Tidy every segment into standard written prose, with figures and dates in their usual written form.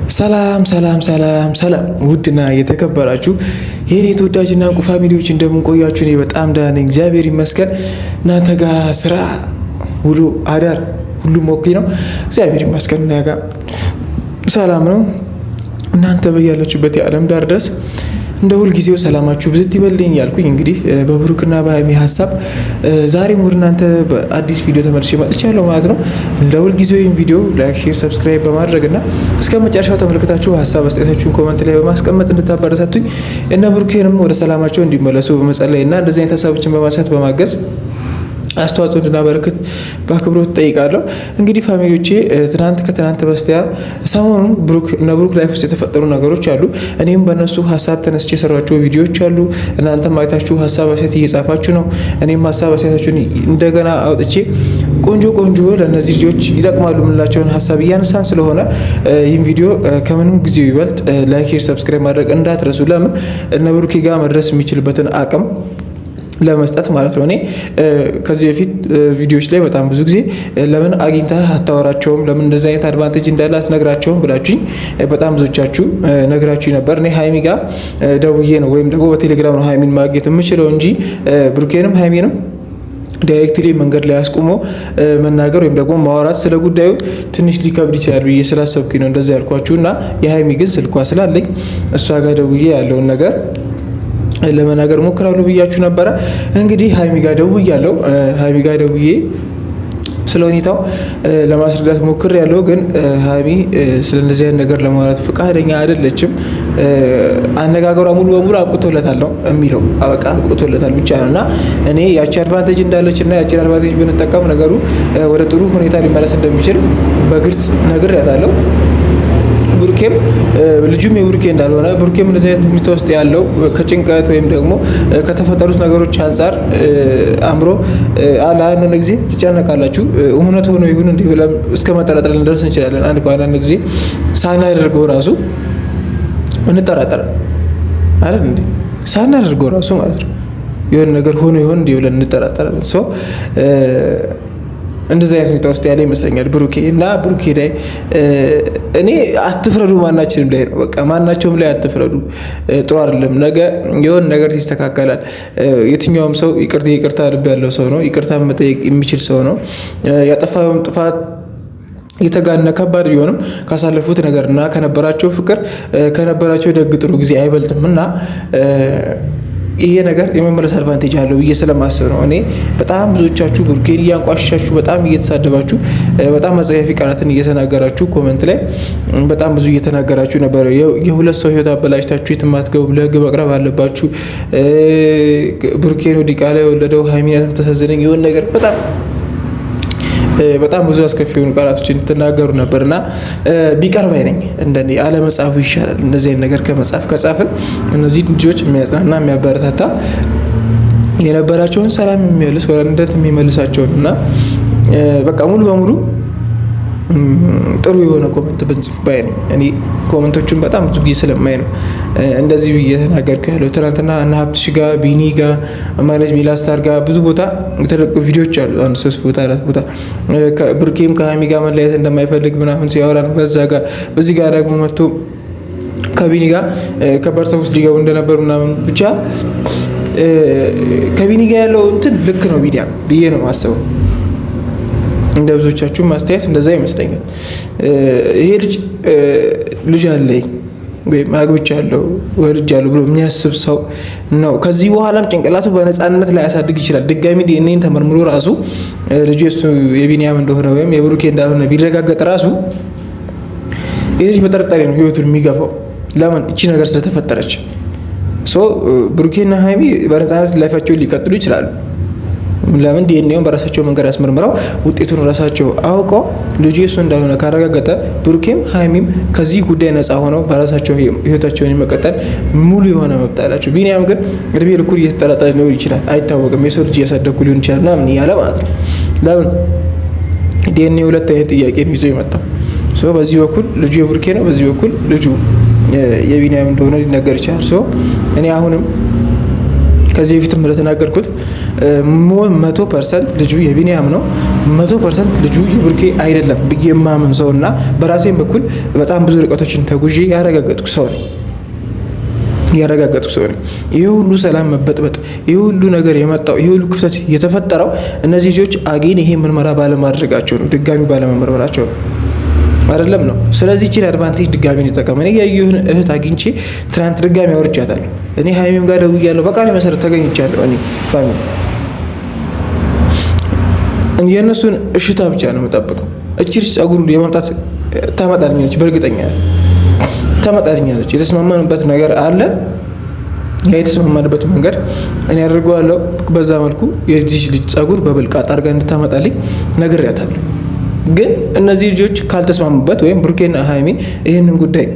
ሰላም ሰላም ሰላም ሰላም ውድና የተከበራችሁ የኔ ተወዳጅና እንቁ ፋሚሊዎች እንደምን ቆያችሁ? እኔ በጣም ደህና ነኝ፣ እግዚአብሔር ይመስገን። እናንተ ጋር ስራ ውሎ አዳር ሁሉም ኦኬ ነው? እግዚአብሔር ይመስገን። እኛ ጋር ሰላም ነው። እናንተ በያላችሁበት የዓለም ዳር ድረስ እንደ ሁልጊዜው ሰላማችሁ ብዝት ይበልኝ ያልኩኝ እንግዲህ በብሩክና በሀይሚ ሀሳብ ዛሬም ወደ እናንተ በአዲስ ቪዲዮ ተመልሼ መጥቻለሁ ማለት ነው። እንደ ሁልጊዜው ይህን ቪዲዮ ላይክ፣ ሼር፣ ሰብስክራይብ በማድረግና እስከ መጨረሻው ተመልክታችሁ ሀሳብ አስተያየታችሁን ኮመንት ላይ በማስቀመጥ እንድታበረታቱኝ እነ ብሩኬንም ወደ ሰላማቸው እንዲመለሱ በመጸለይና እንደዚህ አይነት ሀሳቦችን በማንሳት በማገዝ አስተዋጽኦ እንድናበረክት በአክብሮት ጠይቃለሁ። እንግዲህ ፋሚሊዎቼ ከትናንት በስቲያ ሰሞኑን ብሩክ ላይፍ ውስጥ የተፈጠሩ ነገሮች አሉ። እኔም በእነሱ ሀሳብ ተነስቼ የሰራቸው ቪዲዮዎች አሉ። እናንተም አይታችሁ ሀሳብ አስተያየት እየጻፋችሁ ነው። እኔም ሀሳብ አስተያየታችሁን እንደገና አውጥቼ ቆንጆ ለእነዚህ ልጆች ይጠቅማሉ የምንላቸውን ሀሳብ እያነሳን ስለሆነ ይህን ቪዲዮ ከምንም ጊዜው ይበልጥ ላይክ፣ ሼር፣ ሰብስክራይብ ማድረግ እንዳትረሱ። ለምን እነ ብሩኬ ጋር መድረስ የሚችልበትን አቅም ለመስጠት ማለት ነው። እኔ ከዚህ በፊት ቪዲዮዎች ላይ በጣም ብዙ ጊዜ ለምን አግኝተህ አታወራቸውም፣ ለምን እንደዚህ አይነት አድቫንቴጅ እንዳለ አትነግራቸውም ብላችሁኝ በጣም ብዙዎቻችሁ ነግራችሁኝ ነበር። እኔ ሀይሚ ጋር ደውዬ ነው ወይም ደግሞ በቴሌግራም ነው ሀይሚን ማግኘት የምችለው እንጂ ብሩኬንም ሀይሚንም ዳይሬክትሊ መንገድ ላይ አስቁሞ መናገር ወይም ደግሞ ማውራት ስለ ጉዳዩ ትንሽ ሊከብድ ይችላል ብዬ ስላሰብኩኝ ነው እንደዛ ያልኳችሁ። እና የሀይሚ ግን ስልኳ ስላለኝ እሷ ጋር ደውዬ ያለውን ነገር ለመናገር ሞክራለሁ ብያችሁ ነበረ። እንግዲህ ሀይሚ ጋር ደውዬ ስለ ሁኔታው ለማስረዳት ሞክሬያለሁ። ግን ሀይሚ ስለ እንደዚህ አይነት ነገር ለማውራት ፈቃደኛ አይደለችም። አነጋገሯ ሙሉ በሙሉ አብቅቶለታል ነው የሚለው። በቃ አብቅቶለታል ብቻ ነው። እና እኔ ያቺ አድቫንቴጅ እንዳለች እና ያቺን አድቫንቴጅ ብንጠቀም ነገሩ ወደ ጥሩ ሁኔታ ሊመለስ እንደሚችል በግልጽ ነግሬያታለሁ። ብሩኬም ልጁም የብሩኬ እንዳልሆነ ብሩኬም እንደዚህ አይነት ሁኔታ ውስጥ ያለው ከጭንቀት ወይም ደግሞ ከተፈጠሩት ነገሮች አንጻር አምሮ አንዳንድ ጊዜ ትጨነቃላችሁ። እውነት ሆኖ ይሁን እንዲህ ብለን እስከ መጠራጠር ልንደርስ እንችላለን። አንዳንድ ጊዜ ሳናደርገው ራሱ እንጠራጠራለን አይደል እንዴ? ሳናደርገው ራሱ ማለት ነው የሆነ ነገር ሆኖ ይሁን እንዲህ ብለን እንጠራጠራለን። እንደዚህ አይነት ሁኔታ ውስጥ ያለ ይመስለኛል ብሩኬ እና ብሩኬ ላይ እኔ አትፍረዱ፣ ማናችንም ላይ ነው። በቃ ማናቸውም ላይ አትፍረዱ፣ ጥሩ አይደለም። ነገ የሆነ ነገር ይስተካከላል። የትኛውም ሰው ይቅርታ ልብ ያለው ሰው ነው። ይቅርታ መጠየቅ የሚችል ሰው ነው። ያጠፋውን ጥፋት የተጋነ ከባድ ቢሆንም ካሳለፉት ነገርና ከነበራቸው ፍቅር ከነበራቸው ደግ ጥሩ ጊዜ አይበልጥም እና ይሄ ነገር የመመለስ አድቫንቴጅ አለው ብዬ ስለማስብ ነው። እኔ በጣም ብዙዎቻችሁ ብሩኬን እያንቋሸሻችሁ በጣም እየተሳደባችሁ በጣም አጸያፊ ቃላትን እየተናገራችሁ ኮሜንት ላይ በጣም ብዙ እየተናገራችሁ ነበር። የሁለት ሰው ህይወት አበላሽታችሁ የትም አትገቡም፣ ለህግ መቅረብ አለባችሁ፣ ብሩኬን ዲቃላ የወለደው ሀይሚን ተሳዝነኝ የሆነ ነገር በጣም ብዙ አስከፊ የሆኑ ቃላቶችን ትናገሩ ነበርና ቢቀርብ አይነኝ እንደኔ አለመጻፉ ይሻላል። እንደዚህ አይነት ነገር ከመጻፍ ከጻፍን እነዚህ ልጆች የሚያጽናና የሚያበረታታ የነበራቸውን ሰላም የሚመልስ ወደ አንድነት የሚመልሳቸውን እና በቃ ሙሉ በሙሉ ጥሩ የሆነ ኮሜንት ብንጽፍ ባይ ነኝ። እኔ ኮሜንቶቹን በጣም ብዙ ጊዜ ስለማይ ነው እንደዚህ እየተናገርኩ ያለው። ትናንትና እና ሀብትሽ ጋር ቢኒ ጋር ማለጅ ሚላስታር ጋር ብዙ ቦታ የተለቁ ቪዲዮዎች አሉ። 3 ቦታ 4 ቦታ ብሩኬም ከሀይሚ ጋር መለያየት እንደማይፈልግ ምናምን ሲያወራ ነው። በዚህ ጋር ደግሞ መጥቶ ከቢኒ ጋር ከባድ ሰው ውስጥ ሊገቡ እንደነበሩ ምናምን ብቻ ከቢኒ ጋር ያለው እንትን ልክ ነው ብዬ ነው ማስበው። እንደ ብዙዎቻችሁ ማስተያየት እንደዛ ይመስለኛል። ይሄ ልጅ አለኝ ወይም አግብቻለሁ ወልጃለሁ ብሎ የሚያስብ ሰው ነው። ከዚህ በኋላም ጭንቅላቱ በነፃነት ላይ ያሳድግ ይችላል። ድጋሚ ዲኤንኤን ተመርምሮ ራሱ ልጁ የሱ የቢኒያም እንደሆነ ወይም የብሩኬ እንዳልሆነ ቢረጋገጥ ራሱ ይሄ ልጅ በጥርጣሬ ነው ህይወቱን የሚገፋው። ለምን? እቺ ነገር ስለተፈጠረች። ብሩኬና ሀይሚ በነፃነት ላይፋቸውን ሊቀጥሉ ይችላሉ። ለምን? ዲኤንኤውን በራሳቸው መንገድ አስመርምረው ውጤቱን ራሳቸው አውቀው ልጁ የሱ እንዳልሆነ ካረጋገጠ ብሩኬም ሀይሚም ከዚህ ጉዳይ ነፃ ሆነው በራሳቸው ህይወታቸውን የመቀጠል ሙሉ የሆነ መብት አላቸው። ቢኒያም ግን እድሜ ልኩን እየተጠራጠረ ሊሆን ይችላል፣ አይታወቅም። የሰው ልጅ እያሳደግኩ ሊሆን ይችላል ምናምን እያለ ማለት ነው። ለምን? ዲኤንኤ ሁለት አይነት ጥያቄ ነው ይዞ የመጣው። በዚህ በኩል ልጁ የብሩኬ ነው፣ በዚህ በኩል ልጁ የቢኒያም እንደሆነ ሊነገር ይችላል። እኔ አሁንም ከዚህ በፊት እንደተናገርኩት 100% ልጁ የቢኒያም ነው፣ 100% ልጁ የብሩኬ አይደለም ብዬ የማምን ሰው እና በራሴም በኩል በጣም ብዙ ርቀቶችን ተጉዤ ያረጋገጥኩ ሰው ነኝ። ይሄ ሁሉ ሰላም መበጥበጥ፣ ይሄ ሁሉ ነገር የመጣው፣ ይሄ ሁሉ ክፍተት የተፈጠረው እነዚህ ልጆች አጌን ይሄ ምርመራ ባለማድረጋቸው ነው፣ ድጋሚ ባለመመርመራቸው ነው አይደለም ነው። ስለዚህ እቺን አድቫንቴጅ ድጋሚ ነው ተጠቀመ። እኔ ያየሁን እህት አግኝቼ ትናንት ድጋሚ አውርቻታለሁ። እኔ ሀይሚም ጋር ደውያለሁ፣ በቃ ነው መሰረት ተገኝቻለሁ። እኔ ፋሚሊ የእነሱን እሽታ ብቻ ነው የምጠብቀው። እቺ ልጅ ጸጉሩ የማምጣት ታመጣልኛለች፣ በእርግጠኛ ታመጣልኛለች። የተስማማንበት ነገር አለ። ያ የተስማማንበት መንገድ እኔ አድርገዋለሁ። በዛ መልኩ የዚህ ልጅ ጸጉር በብልቃጥ አድርጋ እንድታመጣልኝ ነግሬያታለሁ። ግን እነዚህ ልጆች ካልተስማሙበት ወይም ብሩኬና ሀይሚ ይህንን ጉዳይ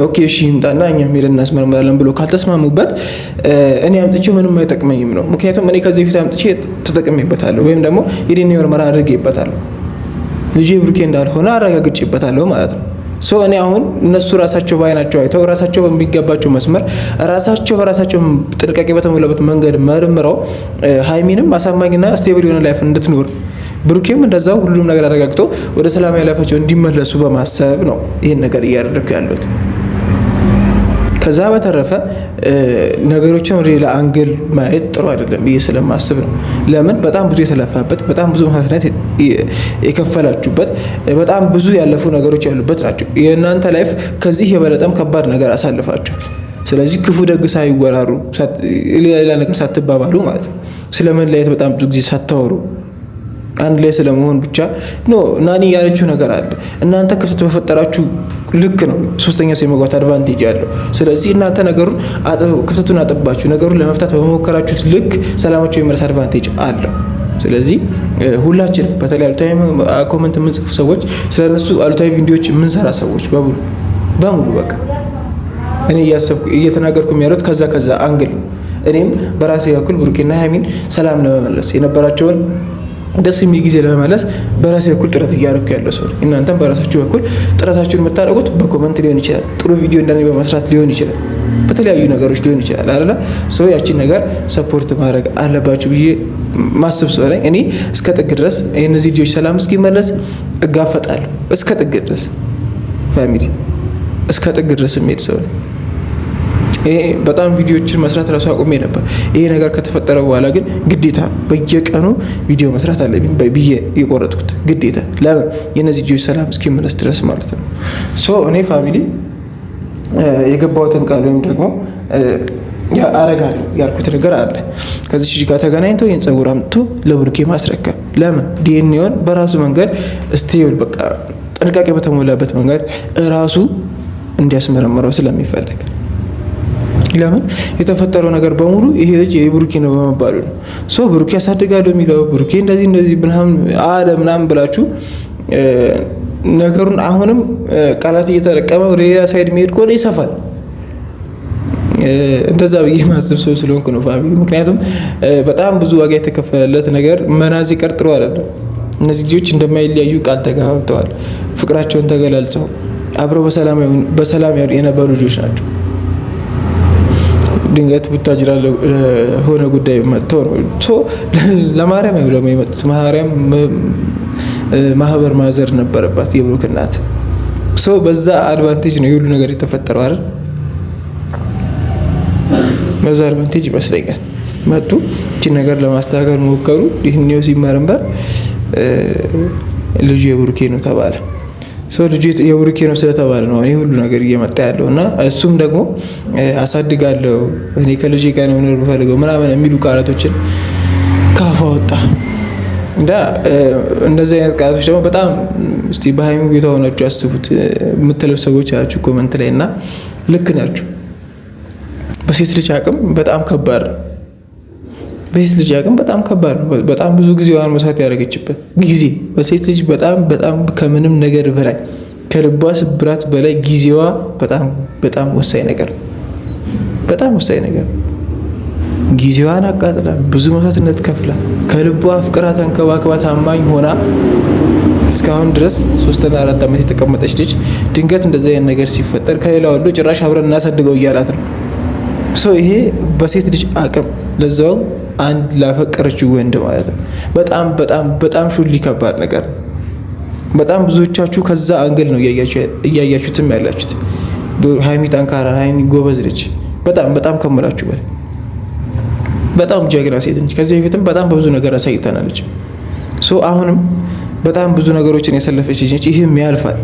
ኦኬ እሺ ይምጣና እኛ ሄደን እናስመርምራለን ብሎ ካልተስማሙበት እኔ አምጥቼው ምንም አይጠቅመኝም ነው። ምክንያቱም እኔ ከዚህ በፊት አምጥቼ ተጠቅሜበታለሁ ወይም ደግሞ የዲኤንኤ ምርመራ አድርጌበታለሁ። ልጄ ብሩኬ እንዳልሆነ አረጋግጬበታለሁ ማለት ነው። ሶ እኔ አሁን እነሱ ራሳቸው በአይናቸው አይተው ራሳቸው በሚገባቸው መስመር ራሳቸው በራሳቸው ጥንቃቄ በተሞላበት መንገድ መርምረው ሀይሚንም አሳማኝና ስቴብል የሆነ ላይፍ እንድትኖር ብሩኬም እንደዛው ሁሉም ነገር አረጋግጦ ወደ ሰላማዊ ላይፋቸው እንዲመለሱ በማሰብ ነው ይሄን ነገር እያደረኩ ያለሁት። ከዛ በተረፈ ነገሮችን ወደ ሌላ አንግል ማየት ጥሩ አይደለም ብዬ ስለማስብ ነው። ለምን በጣም ብዙ የተለፋበት፣ በጣም ብዙ መስዋዕትነት የከፈላችሁበት፣ በጣም ብዙ ያለፉ ነገሮች ያሉበት ናቸው። የእናንተ ላይፍ ከዚህ የበለጠም ከባድ ነገር አሳልፋችኋል። ስለዚህ ክፉ ደግ ሳይወራሩ ሌላ ነገር ሳትባባሉ ማለት ነው። ስለመለያየት በጣም ብዙ ጊዜ ሳታወሩ አንድ ላይ ስለመሆን ብቻ ነው። ናኒ ያለችው ነገር አለ። እናንተ ክፍተት በፈጠራችሁ ልክ ነው ሶስተኛ ሰው የመግባት አድቫንቴጅ ያለው። ስለዚህ እናንተ ነገሩን ክፍተቱን አጠባችሁ ነገሩን ለመፍታት በመሞከራችሁት ልክ ሰላማችሁ የመረስ አድቫንቴጅ አለው። ስለዚህ ሁላችን በተለይ አሉታዊ ኮመንት የምንጽፉ ሰዎች፣ ስለነሱ አሉታዊ ቪዲዮዎች የምንሰራ ሰዎች በሙሉ በቃ እኔ እየተናገርኩ ያለሁት ከዛ አንግል ነው። እኔም በራሴ በኩል ብሩኬና ሀይሚን ሰላም ለመመለስ የነበራቸውን ደስ የሚል ጊዜ ለመመለስ በራሴ በኩል ጥረት እያደረኩ ያለው ሰው። እናንተም በራሳችሁ በኩል ጥረታችሁን የምታደርጉት በኮመንት ሊሆን ይችላል፣ ጥሩ ቪዲዮ እንደኔ በመስራት ሊሆን ይችላል፣ በተለያዩ ነገሮች ሊሆን ይችላል አይደለ? ሰው ያቺን ነገር ሰፖርት ማድረግ አለባችሁ ብዬ ማስብ ሰው ነኝ። እኔ እስከ ጥግ ድረስ እነዚህ ልጆች ሰላም እስኪመለስ እጋፈጣለሁ። እስከ ጥግ ድረስ ፋሚሊ፣ እስከ ጥግ ድረስ የሚሄድ ሰው ነኝ። በጣም ቪዲዮዎችን መስራት ራሱ አቁሜ ነበር። ይሄ ነገር ከተፈጠረ በኋላ ግን ግዴታ በየቀኑ ቪዲዮ መስራት አለብኝ ብዬ የቆረጥኩት ግዴታ። ለምን የነዚህ ልጆች ሰላም እስኪመለስ ድረስ ማለት ነው። ሶ እኔ ፋሚሊ የገባሁትን ቃል ወይም ደግሞ አረጋለሁ ያልኩት ነገር አለ። ከዚህ ልጅ ጋር ተገናኝቶ ይህን ጸጉር አምጥቶ ለብሩኬ ማስረከብ። ለምን ዲኤንኤውን በራሱ መንገድ ስቴብል በቃ ጥንቃቄ በተሞላበት መንገድ እራሱ እንዲያስመረምረው ስለሚፈልግ፣ ለምን የተፈጠረው ነገር በሙሉ ይሄ ልጅ የብሩኬ ነው በመባሉ ነው። ሶ ብሩኬ ያሳድጋለሁ የሚለው ብሩኬ እንደዚህ ምናምን ብላችሁ ነገሩን አሁንም ቃላት እየተጠቀመ ወደ ሌላ ሳይድ መሄድ ከሆነ ይሰፋል። እንደዛ ብዬ ማስብ ሰው ስለሆንኩ ነው ፋሚሊ። ምክንያቱም በጣም ብዙ ዋጋ የተከፈለለት ነገር መናዚ ቀርጥሮ አይደለም። እነዚህ ልጆች እንደማይለያዩ ቃል ተጋብተዋል። ፍቅራቸውን ተገላልጸው አብረው በሰላም የነበሩ ልጆች ናቸው። ድንገት ቡታጅራ ለሆነ ጉዳይ መጥተው ነው ለማርያም ደግሞ የመጡት። ማርያም ማህበር ማዘር ነበረባት የብሩክ እናት። በዛ አድቫንቴጅ ነው የሁሉ ነገር የተፈጠረው አይደል? በዛ አድቫንቴጅ ይመስለኛል መጡ። እቺ ነገር ለማስተካከል ሞከሩ። ይህን ሲመረመር ልጁ የብሩኬ ነው ተባለ። ልጁ የብሩኬ ነው ስለተባለ ነው ይሄ ሁሉ ነገር እየመጣ ያለው እና እሱም ደግሞ አሳድጋለሁ እኔ ከልጄ ጋር ነው መኖር የምፈልገው ምናምን የሚሉ ቃላቶችን ካፋ ወጣ። እንደዚህ አይነት ቃላቶች ደግሞ በጣም እስቲ በሃይሚ ቤቷ ሆናችሁ ያስቡት የምትለው ሰዎች አላችሁ ኮመንት ላይ እና ልክ ናችሁ። በሴት ልጅ አቅም በጣም ከባድ ነው። በሴት ልጅ አቅም በጣም ከባድ ነው። በጣም ብዙ ጊዜዋን መስዋዕት ያደረገችበት ጊዜ በሴት ልጅ በጣም ከምንም ነገር በላይ ከልቧ ስብራት በላይ ጊዜዋ በጣም ወሳኝ ነገር ነው። በጣም ወሳኝ ነገር ጊዜዋን አቃጥላ ብዙ መስዋዕትነት ከፍላ ከልቧ ፍቅራ ተንከባክባ ታማኝ ሆና እስካሁን ድረስ 3 እና 4 ዓመት የተቀመጠች ልጅ ድንገት እንደዚህ አይነት ነገር ሲፈጠር ከሌላ ወሎ ጭራሽ አብረን እናሳድገው እያላት ነው። ይሄ በሴት ልጅ አቅም ለዛው አንድ ላፈቀረችው ወንድ ማለት ነው። በጣም በጣም በጣም ሹሊ ከባድ ነገር ነው። በጣም ብዙዎቻችሁ ከዛ አንግል ነው እያያችሁትም ያላችሁት። ሀይሚ ጠንካራ፣ ሀይሚ ጎበዝ ልጅ በጣም በጣም ከምላችሁ በላይ በጣም ጀግና ሴት ነች። ከዚህ በፊትም በጣም በብዙ ነገር አሳይተናለች። አሁንም በጣም ብዙ ነገሮችን ያሳለፈች ልጅ ነች። ይህም ያልፋል።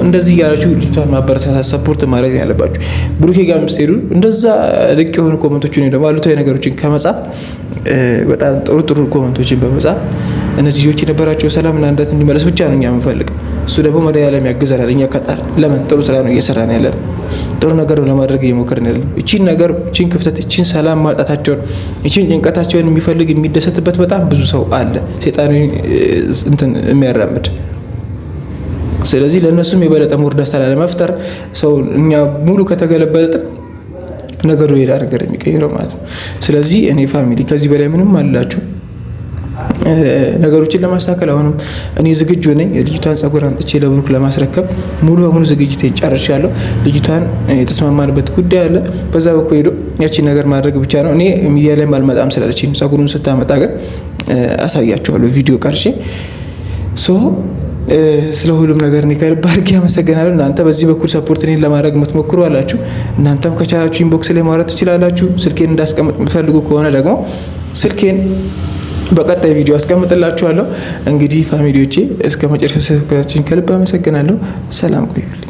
እንደዚህ ያላችሁ ልጅቷን ማበረታታት ሰፖርት ማድረግ ያለባችሁ። ብሩኬ ጋር የምትሄዱ እንደዛ ልቅ የሆኑ ኮመንቶችን ወይ ደግሞ አሉታዊ ነገሮችን ከመጻፍ በጣም ጥሩ ጥሩ ኮመንቶችን በመጻፍ እነዚህ ልጆች የነበራቸው ሰላምና አንድነት እንዲመለስ ብቻ ነው እኛ የምንፈልገው። እሱ ደግሞ መድኃኒዓለም ያግዘናል። እኛ ከጣር ለምን ጥሩ ስራ ነው እየሰራን ያለን፣ ጥሩ ነገር ነው ለማድረግ እየሞከርን ያለን። እቺን ክፍተት፣ እቺን ሰላም ማጣታቸውን፣ እቺን ጭንቀታቸውን የሚፈልግ የሚደሰትበት በጣም ብዙ ሰው አለ፣ ሴጣን እንትን የሚያራምድ። ስለዚህ ለእነሱም የበለጠ ሙር ደስታ ላለመፍጠር ሰው እኛ ሙሉ ከተገለበጠ ነገሩ ሌላ ነገር የሚቀይረው ማለት ነው። ስለዚህ እኔ ፋሚሊ ከዚህ በላይ ምንም አላችሁ ነገሮችን ለማስተካከል አሁንም እኔ ዝግጁ ነኝ። ልጅቷን ጸጉር አምጥቼ ለብሩክ ለማስረከብ ሙሉ በሙሉ ዝግጅቴን ጨርሻለሁ። ልጅቷን የተስማማንበት ጉዳይ አለ። በዛ በኩል ሄዶ ያቺን ነገር ማድረግ ብቻ ነው። እኔ ሚዲያ ላይ አልመጣም ስላለችኝ ጸጉሩን ስታመጣ ግን አሳያችኋለሁ ቪዲዮ ቀርጬ። ስለ ሁሉም ነገር እኔ ከልብ አድርጌ አመሰግናለሁ። እናንተ በዚህ በኩል ሰፖርት እኔን ለማድረግ የምትሞክሩ አላችሁ። እናንተም ከቻላችሁ ኢንቦክስ ላይ ማውራት ትችላላችሁ። ስልኬን እንዳስቀምጥ የምትፈልጉ ከሆነ ደግሞ ስልኬን በቀጣይ ቪዲዮ አስቀምጥላችኋለሁ። እንግዲህ ፋሚሊዎቼ እስከ መጨረሻ ሰብስክራይባችሁን ከልብ አመሰግናለሁ። ሰላም ቆዩልኝ።